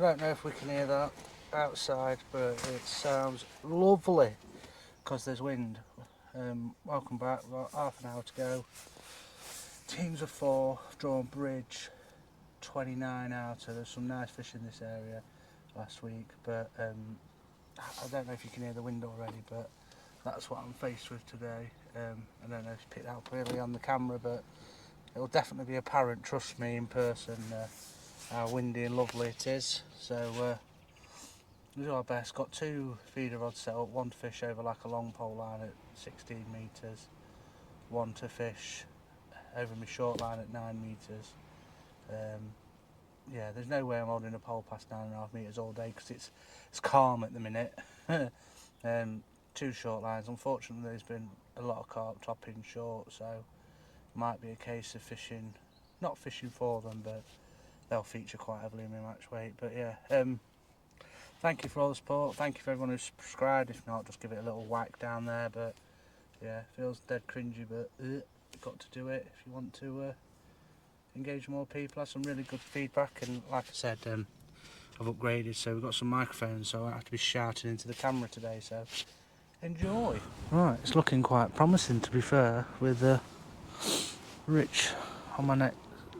don't know if we can hear that outside, but it sounds lovely because there's wind. Welcome back, about half an hour to go. Teams of 4, drawn bridge, 29 outer. There's some nice fish in this area last week, but I don't know if you can hear the wind already, but that's what I'm faced with today. I don't know if you picked that up really on the camera, but it'll definitely be apparent, trust me, in person, how windy and lovely it is. So we'll do our best. Got 2 feeder rods set up, one to fish over like a long pole line at 16 metres, one to fish over my short line at 9 metres. Yeah, there's no way I'm holding a pole past 9.5 metres all day because it's calm at the minute. 2 short lines. Unfortunately, there's been a lot of carp topping short, so it might be a case of fishing, not fishing for them, but they'll feature quite heavily in my match weight. But yeah, thank you for all the support. Thank you for everyone who's subscribed. If not, just give it a little whack down there. But yeah, feels dead cringy, but got to do it if you want to engage more people. Had some really good feedback, and like I said, I've upgraded, so we've got some microphones, so I don't have to be shouting into the camera today, so enjoy. Right, it's looking quite promising, to be fair, with Rich on my neck,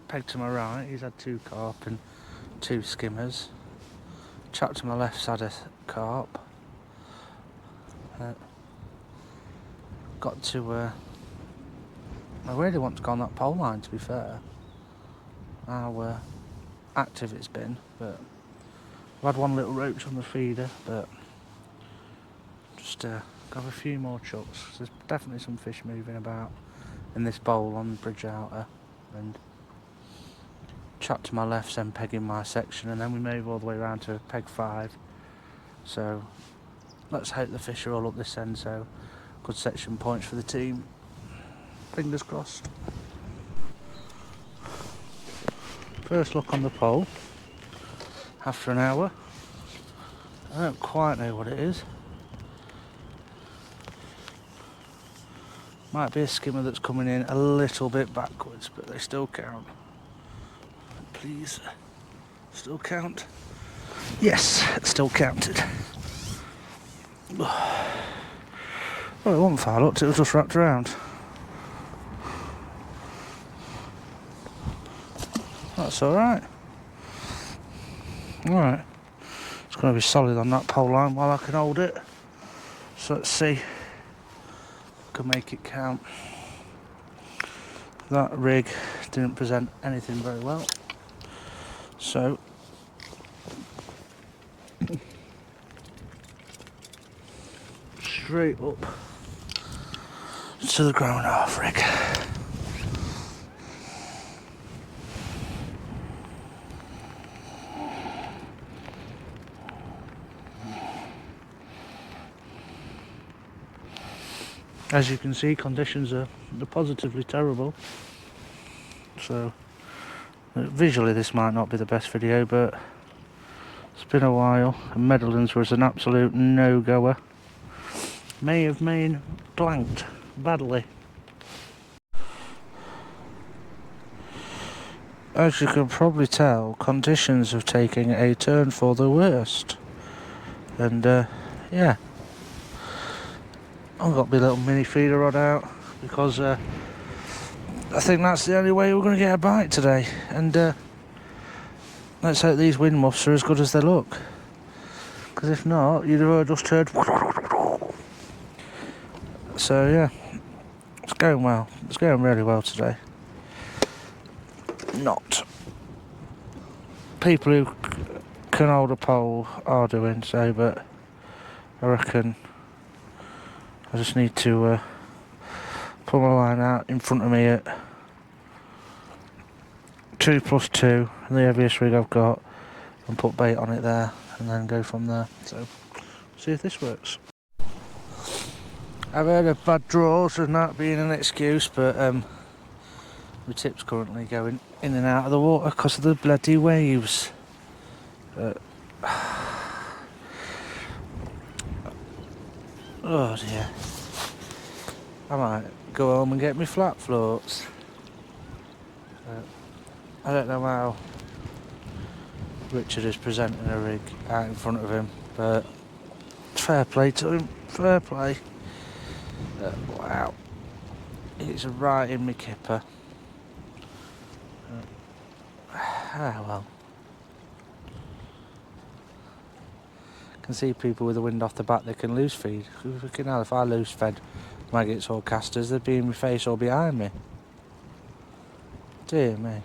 pegged to my right. He's had 2 carp and 2 skimmers. Chap to my left's had a carp. Got to I really want to go on that pole line, to be fair, how active it's been, but I've had 1 little roach on the feeder, but just got a few more chucks. There's definitely some fish moving about in this bowl on the bridge outer, and chap to my left's then pegging my section, and then we move all the way around to peg 5. So let's hope the fish are all up this end, so good section points for the team. Fingers crossed. First look on the pole after an hour. I don't quite know what it is. Might be a skimmer that's coming in a little bit backwards, but they still count. Please, still count. Yes, it still counted. Well, it wasn't far looked, it was just wrapped around. That's alright. Alright. It's going to be solid on that pole line while I can hold it. So let's see. Can make it count. That rig didn't present anything very well, so straight up to the ground half rig. As you can see, conditions are positively terrible, so visually this might not be the best video, but it's been a while, and Meadowlands was an absolute no-goer. May have been blanked badly. As you can probably tell, conditions have taken a turn for the worst, and yeah, I've got my little mini feeder rod out because I think that's the only way we're going to get a bite today, and let's hope these wind muffs are as good as they look, because if not, you'd have just heard. So yeah, it's going well. It's going really well today. Not people who can hold a pole are doing so, but I reckon I just need to pull my line out in front of me at 2+2, the heaviest rig I've got, and put bait on it there, and then go from there. So see if this works. I've heard of bad draws and that being an excuse, but my tip's currently going in and out of the water because of the bloody waves. Oh dear. I might go home and get me flat floats. I don't know how Richard is presenting a rig out in front of him, but fair play to him, fair play. Wow, it's right in my kipper. Well. I can see people with the wind off the back, they can loose feed. Fucking hell, if I loose fed maggots or casters, they'd be in my face or behind me. Dear me.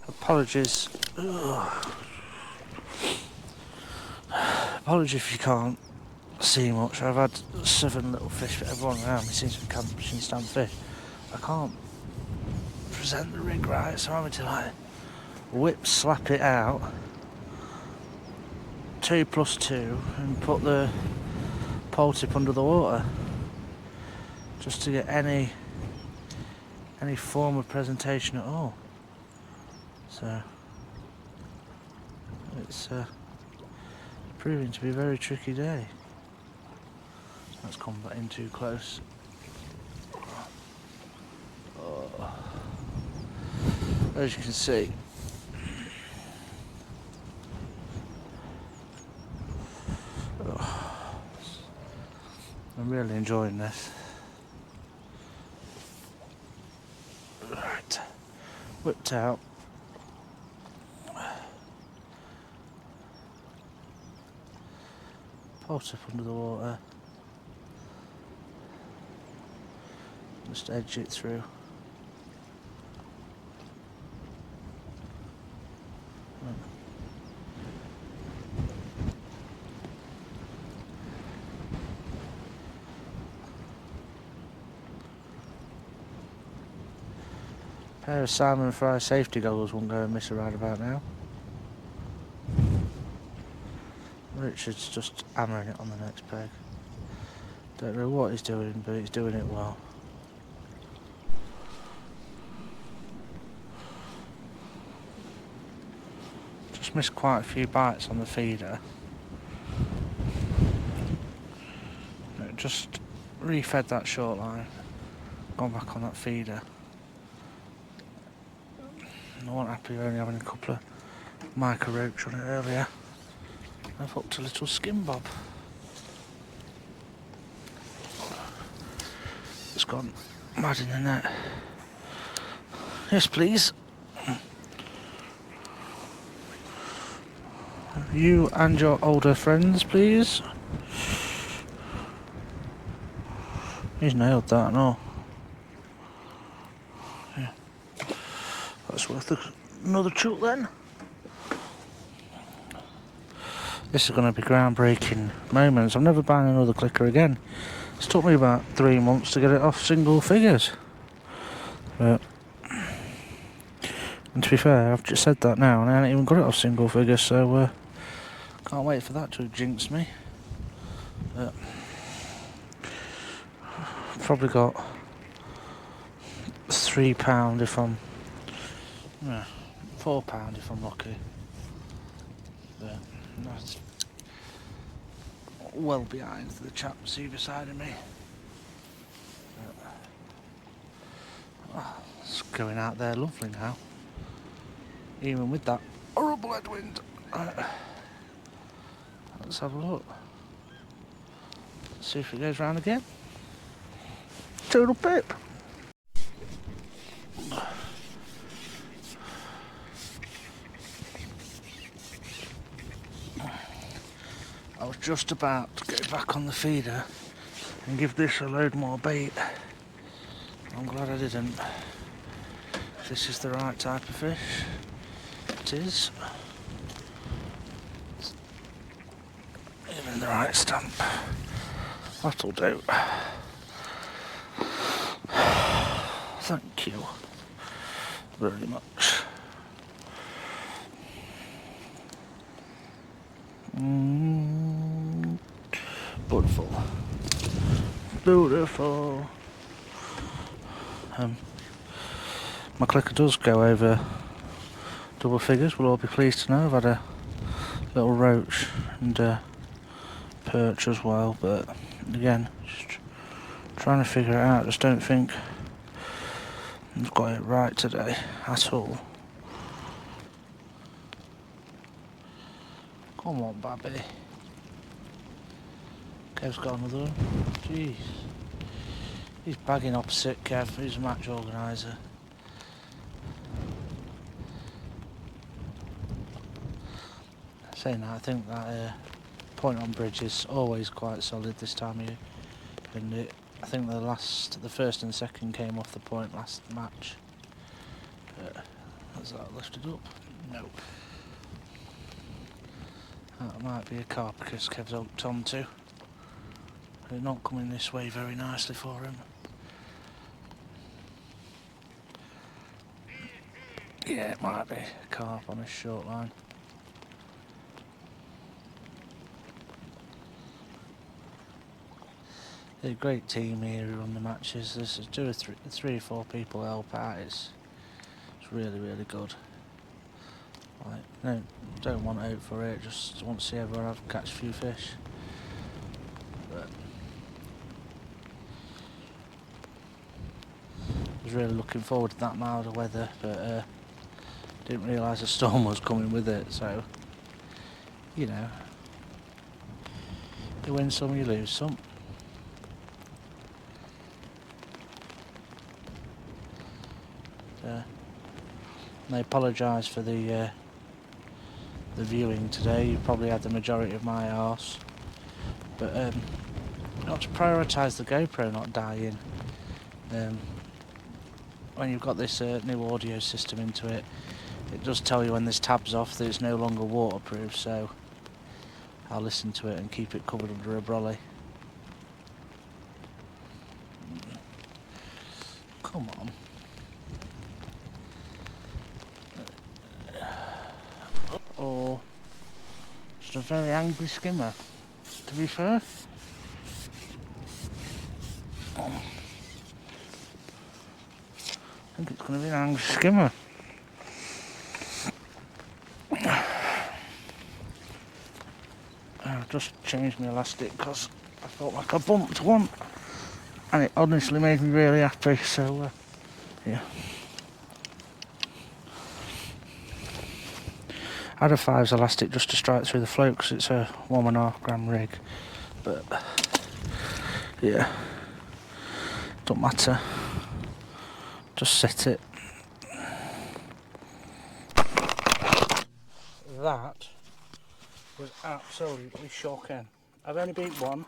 Apologies. Ugh. Apologies if you can't see much. I've had 7 little fish, but everyone around me seems to be catching stand fish. I can't present the rig right, so I'm having to like whip slap it out 2 plus 2 and put the pole tip under the water just to get any form of presentation at all. So it's proving to be a very tricky day. Let's come back in too close. Oh. As you can see, I'm really enjoying this. Right, whipped out. Pulse up under the water. Just edge it through. A pair of salmon fry safety goggles won't go amiss right about now. Richard's just hammering it on the next peg. Don't know what he's doing, but he's doing it well. Just missed quite a few bites on the feeder. Just refed that short line, gone back on that feeder. I wasn't happy only having a couple of micro roach on it earlier. I've hooked a little skin bob. It's gone mad in the net. Yes, please. You and your older friends, please. He's nailed that and all. Yeah. That's worth another chuck then. This is going to be groundbreaking moments. I'm never buying another clicker again. It's took me about 3 months to get it off single figures. But, and to be fair, I've just said that now and I haven't even got it off single figures, so can't wait for that to jinx me. But, probably got £3 if I'm £4 if I'm lucky. But that's well behind the chaps either side of me. It's going out there lovely now, even with that horrible headwind. Let's have a look. See if it goes round again. Total pip. I was just about to go back on the feeder and give this a load more bait. I'm glad I didn't. This is the right type of fish. It is. Even the right stamp. That'll do. Thank you very much. Beautiful. Beautiful. My clicker does go over double figures, we'll all be pleased to know. I've had a little roach and a perch as well, but again, just trying to figure it out. Just don't think I've got it right today at all. Come on, Babby. Kev's got another one. Jeez. He's bagging opposite Kev, who's a match organiser. Saying that, I think that point on bridge is always quite solid this time of year. And I think the first and second came off the point last match. Has that lifted up? No. That might be a carp because Kev's hooked onto. They're not coming this way very nicely for him. Yeah, it might be a carp on a short line. They're a great team here who run the matches. There's three or four people help out. It's really, really good. Like, no, don't want out for it. Just want to see everyone have catch a few fish. But I was really looking forward to that milder weather, but didn't realise a storm was coming with it. So, you know, you win some, you lose some. I apologise for the viewing today. You probably had the majority of my arse, but not to prioritise the GoPro not dying. When you've got this new audio system into it, it does tell you when this tab's off that it's no longer waterproof, so I'll listen to it and keep it covered under a brolly. Come on. Or just a very angry skimmer, to be fair. I think it's going to be an angry skimmer. I've just changed my elastic because I felt like I bumped one and it honestly made me really happy, so yeah. I had a 5's elastic just to strike through the float because it's a 1.5 gram rig, but yeah, don't matter, just set it. That was absolutely shocking. I've only beat one.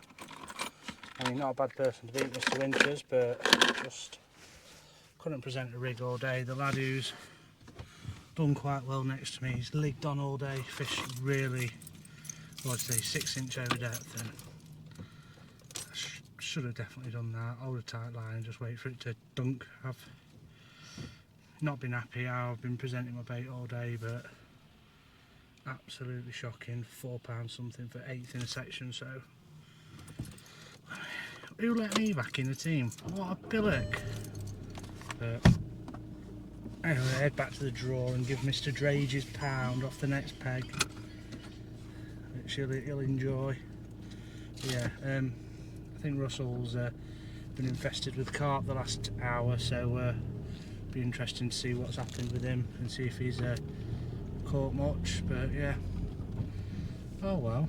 I mean, not a bad person to beat, Mr. Winters, but just couldn't present a rig all day. The lad who's done quite well next to me, he's legged on all day, fished really, well, I'd say 6-inch over depth, and I should have definitely done that. Hold a tight line and just wait for it to dunk. I've not been happy how I've been presenting my bait all day, but absolutely shocking. £4 something for 8th in a section, so who let me back in the team? What a pillock. But anyway, head back to the draw and give Mr. Drage his £1 off the next peg, which he'll enjoy. Yeah, I think Russell's been infested with carp the last hour, so be interesting to see what's happened with him and see if he's caught much. But yeah, oh well,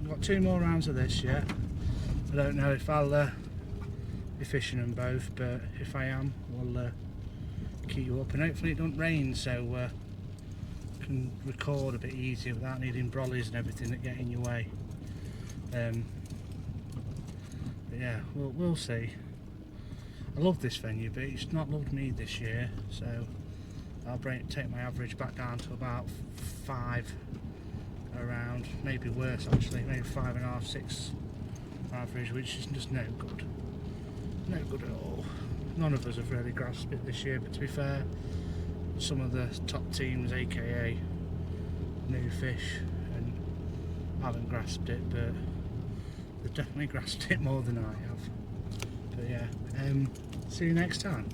we've got 2 more rounds of this yet. I don't know if I'll be fishing them both, but if I am, we'll keep you up, and hopefully it don't rain, so I can record a bit easier without needing brollies and everything that get in your way. But yeah, we'll see. I love this venue, but it's not loved me this year, so I'll take my average back down to about 5 around, maybe worse actually, maybe 5.5, 6 average, which is just no good. No good at all. None of us have really grasped it this year, but to be fair, some of the top teams, aka new fish, and haven't grasped it, but they've definitely grasped it more than I have. But yeah, see you next time.